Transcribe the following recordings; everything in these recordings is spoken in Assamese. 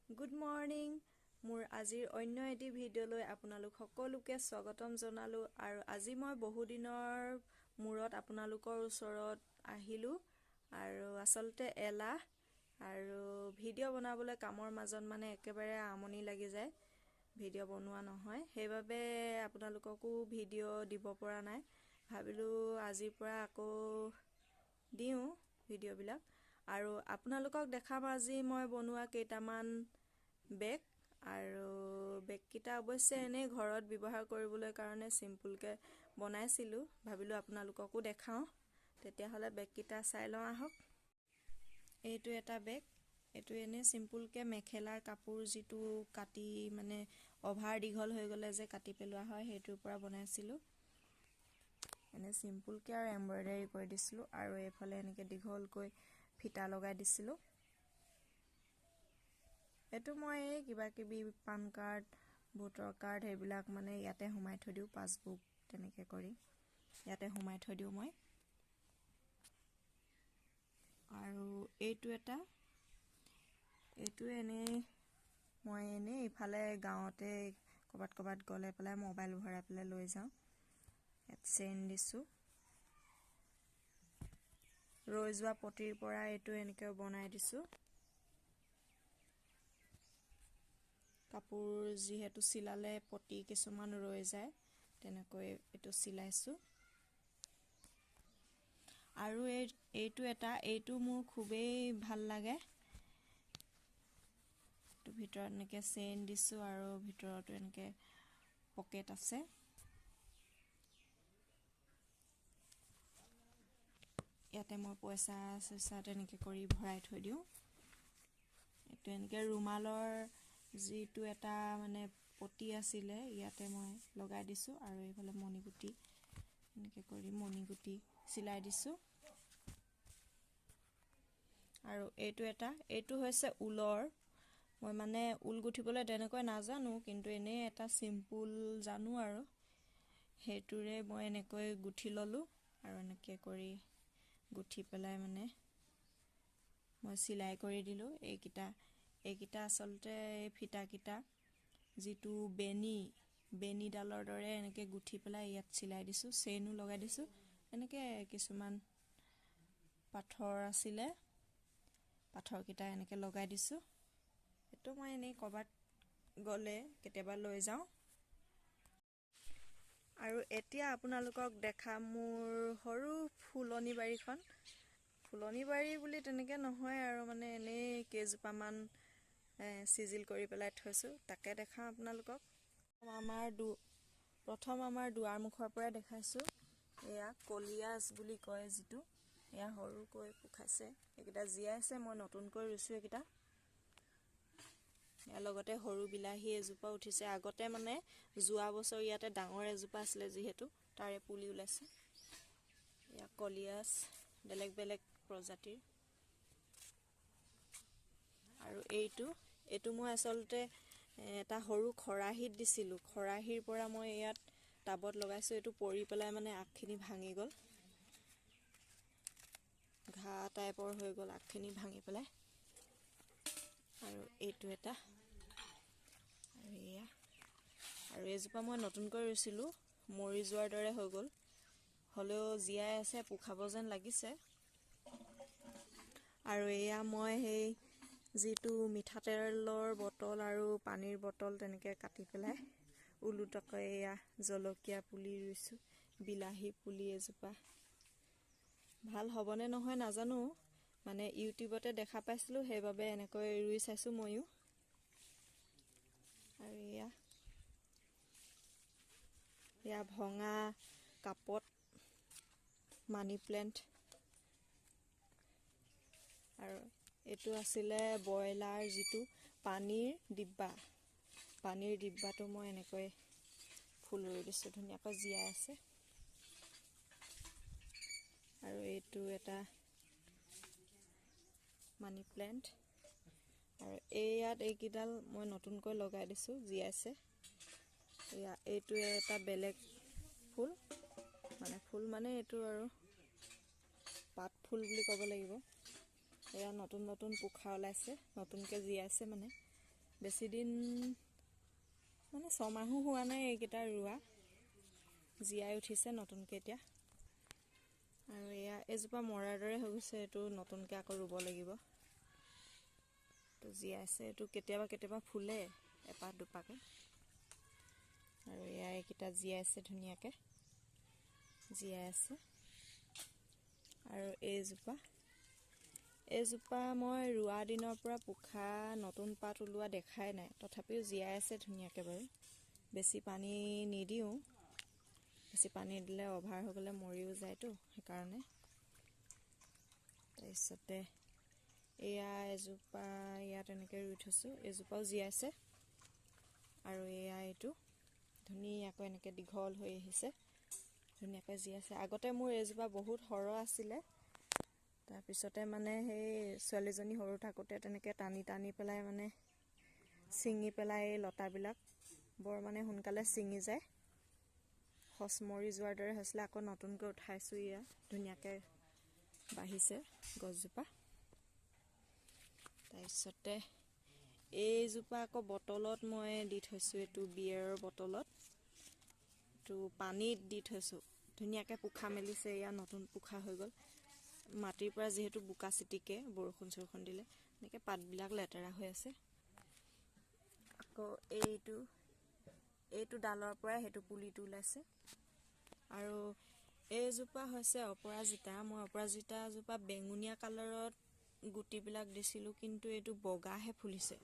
Good morning. মোৰ আজিৰ অন্য এটি ভিডিঅ'লৈ আপোনালোক সকলোকে স্বাগতম জনালো আৰু আজি মই বহু দিনৰ মূৰত আপোনালোকৰ ওচৰত আহিলো আৰু আসলতে এলাহ আৰু ভিডিঅ' বনাবলৈ কামৰ মাজত মানে একেবাৰে আমনি লাগি যায় ভিডিঅ' বনোৱা নহয় সেইবাবে আপোনালোককো ভিডিঅ' দিব পৰা নাই ভাবিলো আজিৰ পৰা আকৌ দিওঁ ভিডিঅ'বিলাক আৰু আপোনালোকক দেখাম আজি মই বনোৱা কেইটামান বেগ আৰু বেগ কিটা অৱশ্যে এনে ঘৰত ব্যৱহাৰ কৰিবলৈ কাৰণে সিম্পলকে বনাইছিলো ভাবিলো আপোনালোককো দেখাও তেতিয়া হলে বেগ কিটা চাই লওঁ আহক এইটো এটা বেগ এইটো এনে সিম্পলকে মেখেলাৰ কাপোৰ যিটো কাটি মানে অভাৰ দীঘল হৈ গলে যে কাটি পেলোৱা হয় হেতুৰ পৰা বনাইছিলো এনে সিম্পলকে আৰু এমব্ৰয়ডাৰী কৰি দিছিলো আৰু এফালে এনেকে দীঘলকৈ ফিটা লগাই দিছিলো এটো মই কিবা কিবি পান কাৰ্ড ভোটাৰ কাৰ্ড হেবিলাক মানে ইয়াতে হুমাই থৈ দিও পাসবুক তেনেকে কৰি ইয়াতে হুমাই থৈ দিও মই আৰু এইটো এনে মই এনে ইফালে গাঁৱতে কবাত গলে পেলাই মোবাইল ভৰাই পেলাই লৈ যাওঁ ইয়াত চেইন দিছো ৰৈ যোৱা পটিৰ পৰা এইটো এনেকে বনাই দিছো কাপোৰ যিহেতু চিলালে পটি কিছুমান ৰৈ যায় তেনেকৈ এটো চিলাইছো আৰু এইটো মোৰ খুবেই ভাল লাগে তো ভিতৰত এনেকে চেইন দিছো আৰু ভিতৰতো এনেকে পকেট আছে ইয়াতে মই পইচা তেনেকে কৰি ভৰাই থৈ দিও এটো এনেকে ৰুমালৰ যিটো এটা মানে পটি আছিলে ইয়াতে মই লগাই দিছো আৰু এইফালে মণিগুটি এনেকে কৰি মণিগুটি চিলাই দিছো আৰু এইটো হৈছে উলৰ মই মানে উল গুঠিবলৈ তেনেকৈ নাজানো কিন্তু এনে এটা সিম্পল জানো আৰু হেতুৰে মই এনেকৈ গুঠি ললো আৰু এনেকে কৰি গুঠি পেলাই মানে মই চিলাই কৰি দিলো এইকিটা আসলতে ফিটা কিটা যিটো বেনি ডালৰ দৰে এনেকে গুঠি পেলাই ইয়াত চিলাই দিছো চেইনো লগাই দিছো এনেকে কিছুমান পাথৰ আছিলে পাথৰ কিটা এনেকে লগাই দিছো এটো মই এনে কবাত গলে কেতিয়াবা লৈ যাওঁ আৰু এতিয়া আপোনালোকক দেখা মোৰ সৰু ফুলনি বাৰী বুলি তেনেকে নহয় আৰু মানে এনে কেজপামান সিজিল কৰি পেলাই থৈছো তাকে দেখাম আপোনালোকক প্ৰথম আমাৰ দুৱাৰ মুখৰ পৰা দেখাইছো এয়া কলিয়াস বুলি কয় যিটো এয়া সৰুকৈ পুখাইছে এইকিটা জিয়াইছে মই নতুনকৈ ৰুইছো এইকিটা ইয়াৰ লগতে সৰু বিলাহী এজোপা উঠিছে আগতে মানে যোৱা বছৰ ইয়াতে ডাঙৰ এজোপা আছিলে যিহেতু তাৰে পুলি ওলাইছে এয়া কলিয়াস বেলেগ প্ৰজাতিৰ আৰু এইটো মই আসলতে এটা সৰু খৰাহিত দিছিলো খৰাহিৰ পৰা মই ইয়াত টাবত লগাইছো এইটো পৰি পেলাই মানে আগখিনি ভাঙি গল ঘা টাইপৰ হৈ গল আগখিনি ভাঙি পেলাই আৰু এইটো এটা আৰু এজোপা মই নতুনকৈ ৰুইছিলো মৰি যোৱাৰ দৰে হৈ গল হলেও জিয়াই আছে পুখাব যেন লাগিছে আৰু এয়া মই সেই যিটো মিঠাতেলৰ বটল আৰু পানীৰ বটল তেনেকে কাটি পেলাই উলুটকৈ এয়া জলকীয়া পুলি ৰুইছো বিলাহী পুলি এজোপা ভাল হ'বনে নহয় নাজানো মানে ইউটিউবতে দেখা পাইছিলো সেইবাবে এনেকৈ ৰুই চাইছো ময়ো আৰু এয়া ভঙা কাপত মানি প্লেন্ট আৰু এইটো আছিলে বয়লাৰ যিটো পানীৰ ডিব্বাটো মই এনেকৈ ফুল ৰুই দিছো ধুনীয়াকৈ জিয়াই আছে আৰু এইটো এটা মানি প্লেন্ট আৰু এইকিডাল মই নতুনকৈ লগাই দিছো জিয়াইছে এইটো এটা বেলেগ ফুল মানে এইটো আৰু পাত ফুল বুলি ক'ব লাগিব এয়া নতুন পোখা ওলাইছে নতুনকে জিয়াইছে মানে বেছি দিন মানে 6 মাহো হোৱা নাই এইকেইটা ৰোৱা, জীয়াই উঠিছে নতুনকৈ এতিয়া। আৰু এয়া এজোপা মৰাৰ দৰে হৈ গৈছে, এইটো নতুনকৈ আকৌ ৰুব লাগিব। তো জীয়াইছে, এইটো কেতিয়াবা কেতিয়াবা ফুলে এপাহ দুপাহকৈ। আৰু এয়া এইকেইটা জীয়াইছে, ধুনীয়াকৈ জীয়াই আছে। আৰু এইজোপা মই ৰোৱা দিনৰ পৰা পোখা নতুন পাত ওলোৱা দেখাই নাই, তথাপিও জীয়াই আছে ধুনীয়াকৈ বাৰু। বেছি পানী নিদিওঁ, বেছি পানী দিলে অভাৰ হৈ গ'লে মৰিও যায়তো, সেইকাৰণে। তাৰপিছতে এয়া এজোপা ইয়াত এনেকৈ ৰুই থৈছোঁ, এজোপাও জীয়াইছে। আৰু এয়া এইটো ধুনীয়াকৈ এনেকৈ দীঘল হৈ আহিছে, ধুনীয়াকৈ জীয়াইছে। আগতে মোৰ এইজোপা বহুত সৰহ আছিলে, তাৰপিছতে মানে সেই ছোৱালীজনী সৰু থাকোঁতে তেনেকৈ টানি টানি পেলাই মানে ছিঙি পেলাই এই লতাবিলাক বৰ মানে সোনকালে ছিঙি যায়, খচ মৰি যোৱাৰ দৰে হৈছিলে। আকৌ নতুনকৈ উঠাইছোঁ, এয়া ধুনীয়াকৈ বাঢ়িছে গছজোপা। তাৰপিছতে এইজোপা আকৌ বটলত মই দি থৈছোঁ, এইটো বিয়েৰৰ বটলত, এইটো পানীত দি থৈছোঁ। ধুনীয়াকৈ পোখা মেলিছে, এয়া নতুন পোখা হৈ গ'ল। মাটিৰ পৰা যিহেতু বোকা চিটিকে বৰষুণ চৰষুণ দিলে, এনেকৈ পাতবিলাক লেতেৰা হৈ আছে। আকৌ এইটো ডালৰ পৰাই সেইটো পুলিটো ওলাইছে। আৰু এইজোপা হৈছে অপৰাজিতা। মই অপৰাজিতাজোপা বেঙুনীয়া কালাৰত গুটিবিলাক দিছিলোঁ, কিন্তু এইটো বগাহে ফুলিছে,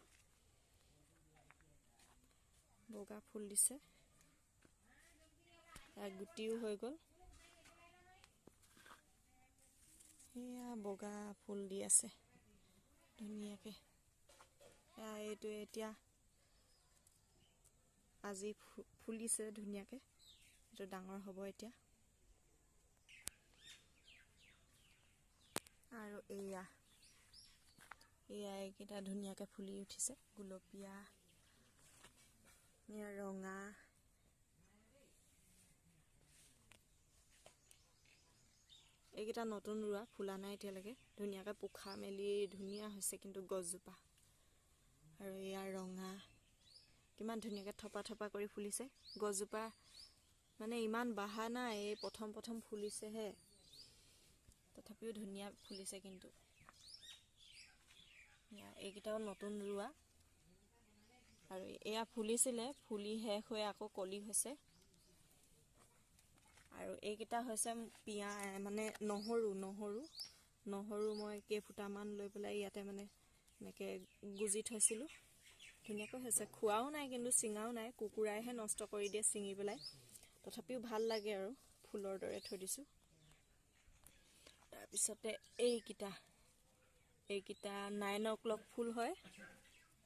বগা ফুল দিছে, গুটিও হৈ গ'ল। সেয়া বগা ফুল দি আছে ধুনীয়াকৈ। এইটো এতিয়া আজি ফুলিছে ধুনীয়াকৈ, এইটো ডাঙৰ হ'ব এতিয়া। আৰু এয়া এইকেইটা ধুনীয়াকৈ ফুলি উঠিছে, গুলপীয়া, এয়া ৰঙা। এইকেইটা নতুন ৰোৱা, ফুলা নাই এতিয়ালৈকে, ধুনীয়াকৈ পোখা মেলি ধুনীয়া হৈছে কিন্তু গছজোপা। আৰু এয়া ৰঙা, কিমান ধুনীয়াকৈ থপা থপা কৰি ফুলিছে গছজোপা। মানে ইমান বাঢ়া নাই, এই প্ৰথম ফুলিছেহে, তথাপিও ধুনীয়া ফুলিছে। কিন্তু এইকেইটাও নতুন ৰোৱা। আৰু এয়া ফুলিছিলে, ফুলি শেষ হৈ আকৌ কলি হৈছে। আৰু এইকেইটা হৈছে মানে নহৰু মই কেইফুটামান লৈ পেলাই ইয়াতে মানে এনেকৈ গুজি থৈছিলোঁ, ধুনীয়াকৈ হৈছে। খোৱাও নাই কিন্তু ছিঙাও নাই, কুকুৰাইহে নষ্ট কৰি দিয়ে ছিঙি পেলাই, তথাপিও ভাল লাগে আৰু ফুলৰ দৰে থৈ দিছোঁ। তাৰপিছতে এইকেইটা 9 o'clock ফুল হয়,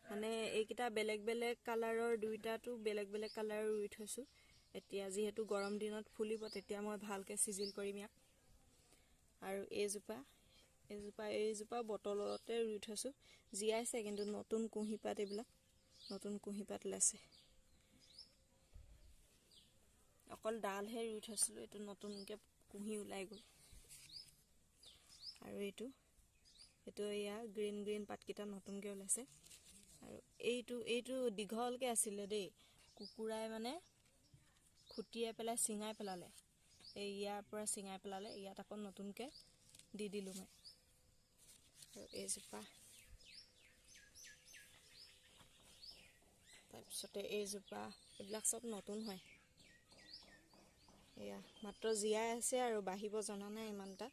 মানে এইকেইটা বেলেগ বেলেগ কালাৰৰ, দুইটাতো বেলেগ বেলেগ কালাৰৰ ৰুই থৈছোঁ। এতিয়া যিহেতু গৰম দিনত ফুলিব, তেতিয়া মই ভালকৈ চিজিল কৰিম ইয়াক। আৰু এইজোপা বটলতে ৰুই থৈছোঁ, জীয়াইছে কিন্তু নতুন কুঁহিপাত, এইবিলাক নতুন কুঁহিপাত ওলাইছে। অকল ডালহে ৰুই থৈছিলোঁ, এইটো নতুনকৈ কুঁহি ওলাই গ'ল। আৰু এইটো এয়া গ্ৰীণ পাতকেইটা নতুনকৈ ওলাইছে। আৰু এইটো দীঘলকৈ আছিলে দেই, কুকুৰাই মানে খুটিয়াই পেলাই ছিঙাই পেলালে, ইয়াৰ পৰা ছিঙাই পেলালে, ইয়াত আকৌ নতুনকৈ দি দিলোঁ মই। আৰু তাৰপিছতে এইজোপা, এইবিলাক চব নতুন হয়। এয়া মাত্ৰ জীয়াই আছে আৰু বাঢ়িব জনা নাই ইমানটা,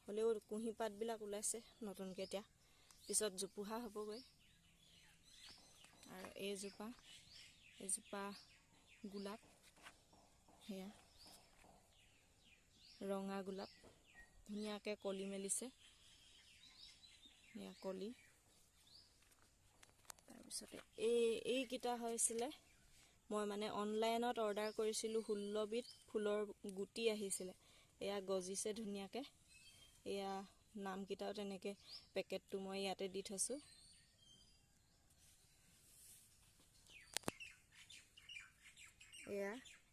হ'লেও কুঁহিপাতবিলাক ওলাইছে নতুনকৈ এতিয়া, পিছত জোপোহা হ'বগৈ। আৰু এইজোপা গোলাপ, সেয়া ৰঙা গোলাপ, ধুনীয়াকৈ কলি মেলিছে, সেয়া কলি। তাৰপিছতে এইকেইটা হৈছিলে, মই মানে অনলাইনত অৰ্ডাৰ কৰিছিলোঁ, 16 বিধ ফুলৰ গুটি আহিছিলে। এয়া গজিছে ধুনীয়াকৈ, এয়া নামকেইটাও তেনেকৈ, পেকেটটো মই ইয়াতে দি থৈছোঁ।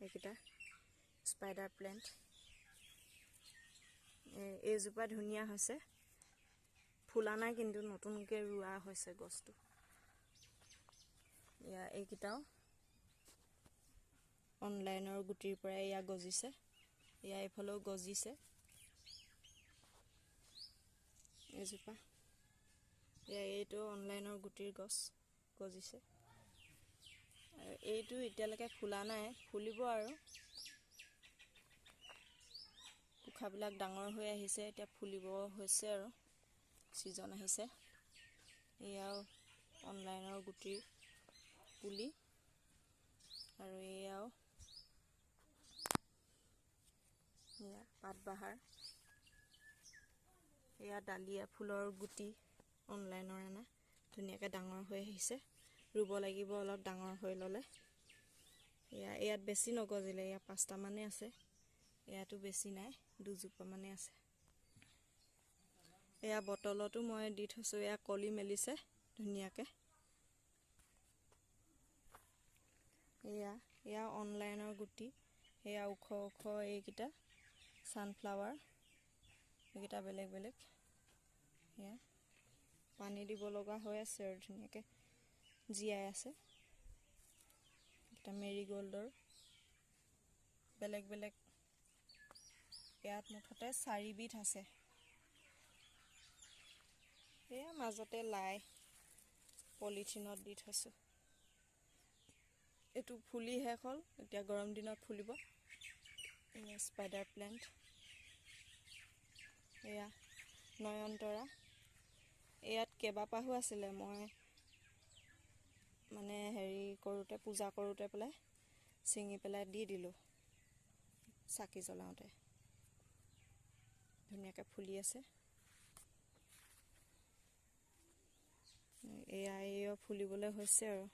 এইকেইটা স্পাইডাৰ প্লেণ্ট, এইজোপা ধুনীয়া হৈছে, ফুলা নাই কিন্তু নতুনকৈ ৰোৱা হৈছে গছটো। এয়া এইকেইটাও অনলাইনৰ গুটিৰ পৰা এয়া গজিছে, এয়া এইফালেও গজিছে এজোপা। এয়া এইটো অনলাইনৰ গুটিৰ গছ গজিছে, আৰু এইটো এতিয়ালৈকে ফুলা নাই, ফুলিব আৰু। পোখাবিলাক ডাঙৰ হৈ আহিছে, এতিয়া ফুলিব হৈছে আৰু ছিজন আহিছে। এয়াও অনলাইনৰ গুটিৰ পুলি, আৰু এয়াও এয়া পাতবাহাৰ, এয়া ডালিয়া ফুলৰ গুটি অনলাইনৰ আনা, ধুনীয়াকৈ ডাঙৰ হৈ আহিছে। ৰুব লাগিব অলপ ডাঙৰ হৈ ল'লে। ইয়াত বেছি নগজিলে, ইয়াত 5টামানেই আছে, ইয়াতো বেছি নাই, 2জোপা মানে আছে। এয়া বটলতো মই দি থৈছোঁ, এয়া কলি মেলিছে ধুনীয়াকৈ। এয়া অনলাইনৰ গুটি, এয়া ওখ ওখ এইকেইটা ছানফ্লাৱাৰ, এইকেইটা বেলেগ বেলেগ। এয়া পানী দিব লগা হৈ আছে আৰু ধুনীয়াকৈ জীয়াই আছে। এটা মেৰিগ'ল্ডৰ বেলেগ বেলেগ, ইয়াত মুঠতে 4বিধ আছে। এয়া মাজতে লাই পলিথিনত দি থৈছোঁ। এইটো ফুলি শেষ হ'ল, এতিয়া গৰম দিনত ফুলিব। এয়া স্পাইডাৰ প্লেণ্ট, এয়া নয়নতৰা। ইয়াত কেইবাপাহো আছিলে, মই মানে পূজা কৰোঁতে পেলাই ছিঙি পেলাই দি দিলোঁ, চাকি জ্বলাওঁতে। ধুনীয়াকৈ ফুলি আছে। এয়া ফুলিবলৈ হৈছে আৰু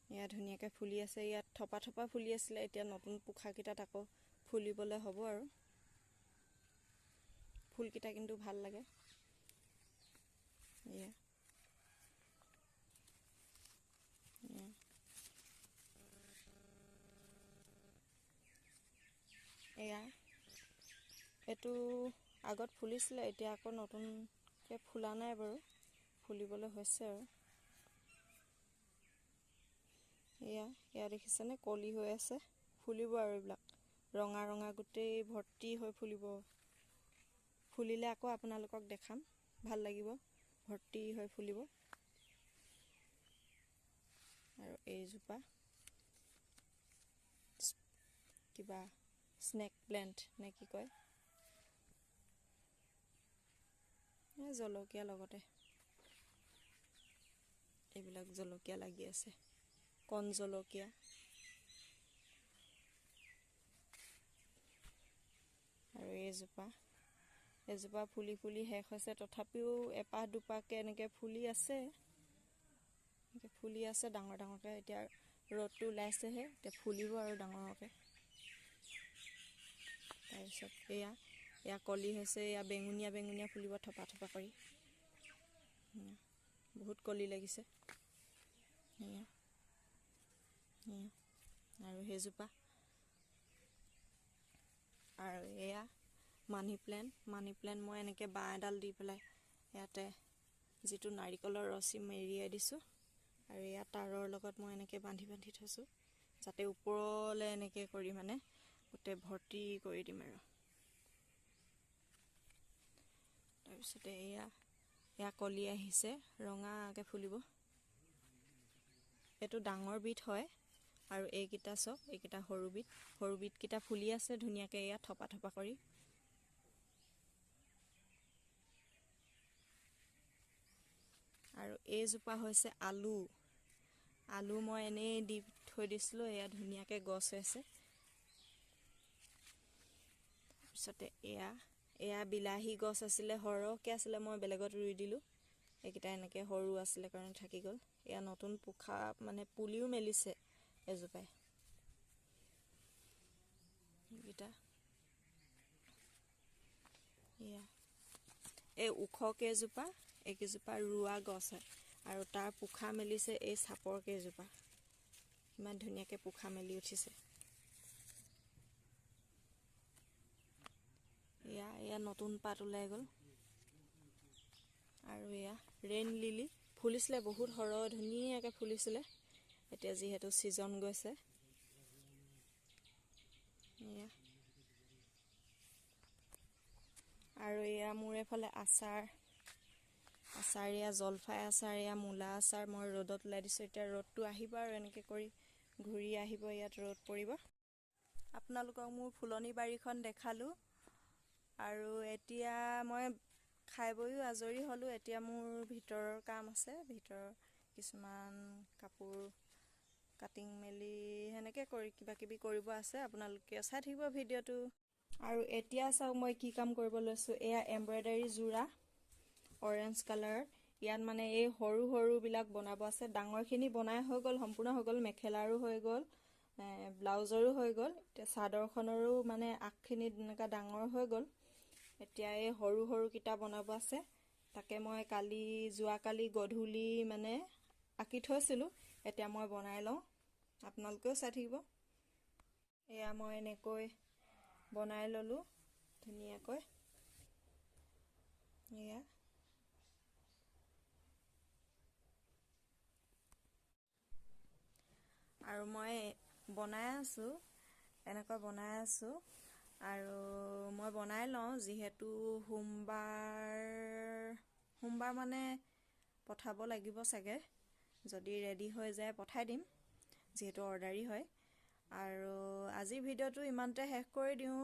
এয়া ধুনীয়াকৈ ফুলি আছে। ইয়াত থপা থপা ফুলি আছিলে, এতিয়া নতুন পোখাকেইটাত আকৌ ফুলিবলৈ হ'ব আৰু। ফুলকেইটা কিন্তু ভাল লাগে। এয়া এইটো আগত ফুলিছিলে, এতিয়া আকৌ নতুনকৈ ফুলা নাই বাৰু, ফুলিবলৈ হৈছে আৰু। এয়া দেখিছেনে, কলি হৈ আছে, ফুলিব আৰু এইবিলাক ৰঙা ৰঙা গোটেই ভৰ্তি হৈ ফুলিব। ফুলিলে আকৌ আপোনালোকক দেখাম, ভাল লাগিব, ভৰ্তি হৈ ফুলিব। আৰু এইজোপা কিবা স্নেক প্লেণ্ট নে কি কয়, জলকীয়া লগতে এইবিলাক জলকীয়া লাগি আছে, কণ জলকীয়া। আৰু এজোপা ফুলি ফুলি শেষ হৈছে, তথাপিও এপাহ দুপাহকৈ এনেকৈ ফুলি আছে, ডাঙৰ ডাঙৰকৈ। এতিয়া ৰ'দটো ওলাইছেহে, এতিয়া ফুলিব আৰু ডাঙৰকৈ। তাৰপিছত এয়া কলি হৈছে, এয়া বেঙুনীয়া বেঙুনীয়া ফুলিব থপা থপা কৰি, বহুত কলি লাগিছে। আৰু সেইজোপা, আৰু এয়া মানি প্লেণ্ট মই এনেকৈ বাঁহ এডাল দি পেলাই ইয়াতে যিটো নাৰিকলৰ ৰছী মেৰিয়াই দিছোঁ, আৰু এয়া তাঁৰৰ লগত মই এনেকৈ বান্ধি বান্ধি থৈছোঁ, যাতে ওপৰলৈ এনেকৈ কৰি মানে গোটেই ভৰ্তি কৰি দিম আৰু। তাৰপিছতে এয়া কলি আহিছে, ৰঙাকৈ ফুলিব। এইটো ডাঙৰ বিধ হয়, আৰু এইকেইটা চব, এইকেইটা সৰুবিধকেইটা ফুলি আছে ধুনীয়াকৈ, এয়া থপা থপা কৰি। আৰু এইজোপা হৈছে আলু মই এনেই দি থৈ দিছিলোঁ, এয়া ধুনীয়াকৈ গছ হৈছে। তাৰপিছতে এয়া বিলাহী গছ আছিলে, সৰহকৈ আছিলে, মই বেলেগত ৰুই দিলোঁ। এইকেইটা এনেকৈ সৰু আছিলে কাৰণে থাকি গ'ল। এয়া নতুন পোখা মানে পুলিও মেলিছে এজোপাই। এইকেইটা এই ওখ কেইজোপা, এইকেইজোপা ৰোৱা গছ হয়, আৰু তাৰ পোখা মেলিছে এই চাপৰ কেইজোপা। ইমান ধুনীয়াকৈ পোখা মেলি উঠিছে। এয়া নতুন পাত ওলাই গ'ল, আৰু এয়া ৰেইন লিলি ফুলিছিলে, বহুত সৰহ ধুনীয়াকৈ ফুলিছিলে। এতিয়া যিহেতু ছিজন গৈছে, এয়া আৰু এয়া মোৰ এইফালে আচাৰ এয়া জলফাই আচাৰ, এয়া মূলা আচাৰ মই ৰ'দত ওলাই দিছোঁ। এতিয়া ৰ'দটো আহিব আৰু এনেকৈ কৰি ঘূৰি আহিব, ইয়াত ৰ'দ পৰিব। আপোনালোকক মোৰ ফুলনি বাৰীখন দেখালোঁ আৰু এতিয়া মই খাই বৈও আজৰি হ'লোঁ। এতিয়া মোৰ ভিতৰৰ কাম আছে, ভিতৰৰ কিছুমান কাপোৰ কাটিং মেলি সেনেকৈ কৰি কিবাকিবি কৰিব আছে। আপোনালোকে চাই থাকিব ভিডিঅ'টো। আৰু এতিয়া চাওক মই কি কাম কৰিব লৈছোঁ। এয়া এমব্ৰইডাৰী যোৰা অৰেঞ্জ কালাৰ, ইয়াত মানে এই সৰু সৰুবিলাক বনাব আছে। ডাঙৰখিনি বনাই হৈ গ'ল, সম্পূৰ্ণ হৈ গ'ল। মেখেলাৰো হৈ গ'ল, ব্লাউজৰো হৈ গ'ল। এতিয়া চাদৰখনৰো মানে আগখিনি এনেকুৱা ডাঙৰ হৈ গ'ল। এতিয়া এই সৰু সৰুকেইটা বনাব আছে। তাকে মই যোৱাকালি গধূলি মানে আঁকি থৈছিলোঁ। এতিয়া মই বনাই লওঁ, আপোনালোকেও চাই থাকিব। এয়া মই এনেকৈ বনাই ল'লোঁ ধুনীয়াকৈ। এয়া আৰু মই বনাই আছোঁ, এনেকৈ বনাই আছোঁ। আৰু মই বনাই লওঁ, যিহেতু সোমবাৰ মানে পঠাব লাগিব চাগে। যদি ৰেডি হৈ যায় পঠাই দিম, যিহেতু অৰ্ডাৰী হয়। আৰু আজিৰ ভিডিঅ'টো ইমানতে শেষ কৰি দিওঁ।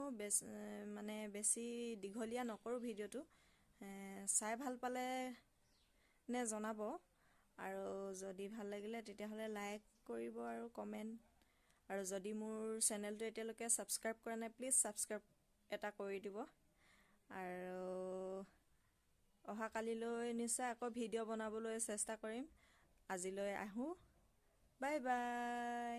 বেছি দীঘলীয়া নকৰোঁ ভিডিঅ'টো। চাই ভাল পালে জনাব, আৰু যদি ভাল লাগিলে তেতিয়াহ'লে লাইক কৰিব আৰু কমেণ্ট। আৰু যদি মোৰ চেনেলটো এতিয়ালৈকে ছাবস্ক্ৰাইব কৰা নাই, প্লিজ ছাবস্ক্ৰাইব এটা কৰি দিব। আৰু অহাকালিলৈ নিশ্চয় আকৌ ভিডিঅ' বনাবলৈ চেষ্টা কৰিম। আজিলৈ আহোঁ, বাই বাই।